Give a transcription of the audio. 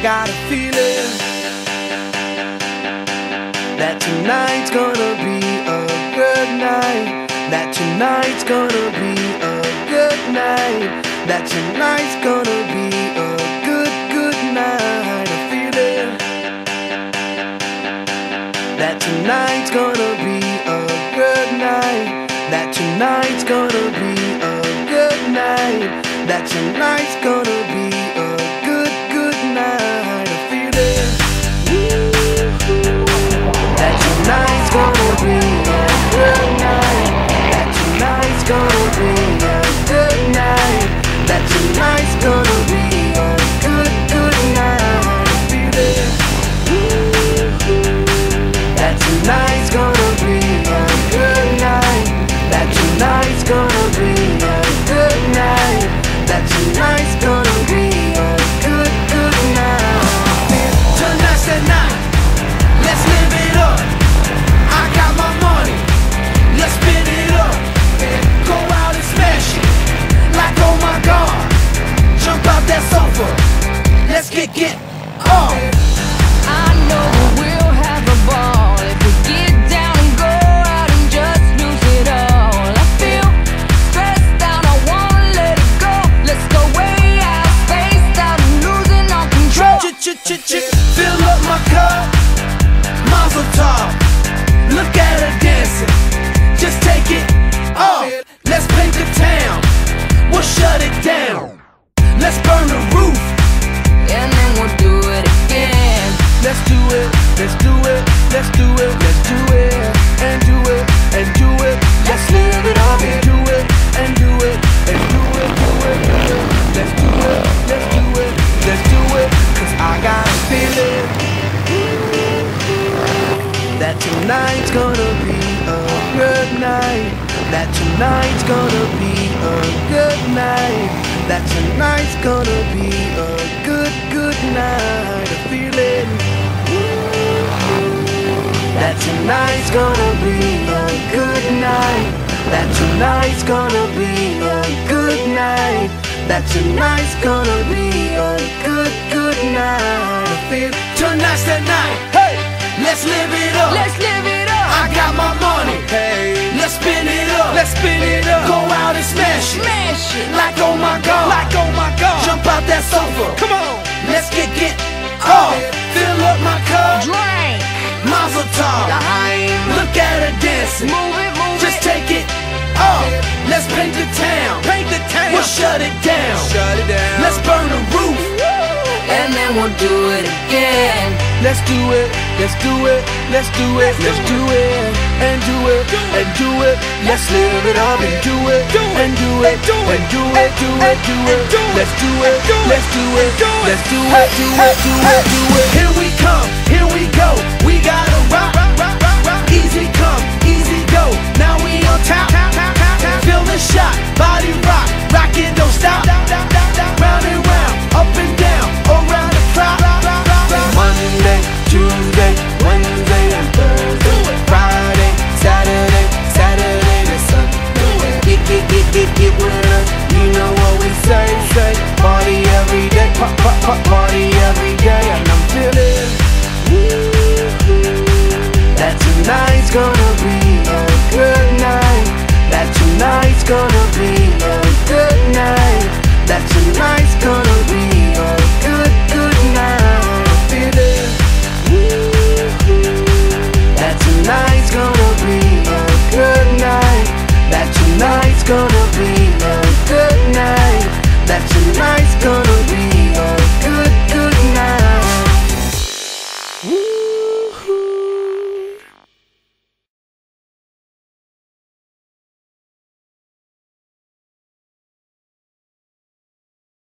got a feeling that tonight's gonna be a good night. That tonight's gonna be a good night. That tonight's gonna be a good night. A feeling that tonight's gonna be a good night. That tonight's gonna be a good night. That tonight's gonna be a good night. A feeling that tonight's gonna be a good night. That tonight's gonna be a good night. That tonight's gonna be a good night. A feeling that tonight's gonna be a good night. That tonight's gonna be a good night. That tonight's gonna be a good night. Tonight's the night, let's live it up. I got my money, let's spin it up. Go out and smash it, like oh my God. Jump out that sofa, let's get off. I know we'll have a ball if we get down and go out and just lose it all. I feel stressed out, I wanna let it go. Let's go way out, spaced out, and losing all control. Fill up my cup, Mazel tov. Look at her dancing, just take it off. Let's paint the town, we'll shut it down. Let's burn the roof, And then we'll do it again. let's do it, let's do it, let's do it, let's do it, and do it, and do it. Let's live it up and do it, and do it, and do it, do it, do it. Let's do it, let's do it, let's do it. Cause I got a feeling that tonight's gonna be a good night. That tonight's gonna be a good night. That tonight's gonna be a good night. A feeling that tonight's gonna be a good night. That tonight's gonna be a good night. That tonight's gonna be a good night. I feel tonight's the night. Hey, let's live it up. Let's live it up. I got my money. Hey, let's spin it up. Let's spin it up. Go out and smash it. Smash it. Like oh my God. Like oh my God. Jump out that sofa. Come on. Let's get off. Fill up my cup. Drink. Mazel tov. Look at her dancing. Move it, move Just it. take it off. Let's paint the town. Paint the town. We'll shut it down. Shut it down. Let's burn the roof. And then we'll do it again. Let's do it. Let's do it. Let's do it. Let's do it. And do it. And do it. Let's live it up and do it. And do it. And do it. Do it. Do it. Let's do it. Let's do it. Let's do it. Do it. Do it. Do it. Here we come. Here we go. We gotta rock. Easy come. Easy go. Now we on top. Feel the shot. Body rock. Rockin', don't stop. Round and round. Up and down. Around the clock. Monday, Tuesday, Wednesday, and Thursday. Friday, Saturday, Saturday to Sunday. Get with us. You know what we say. Party every day. Party every day. And I'm feeling that tonight's gonna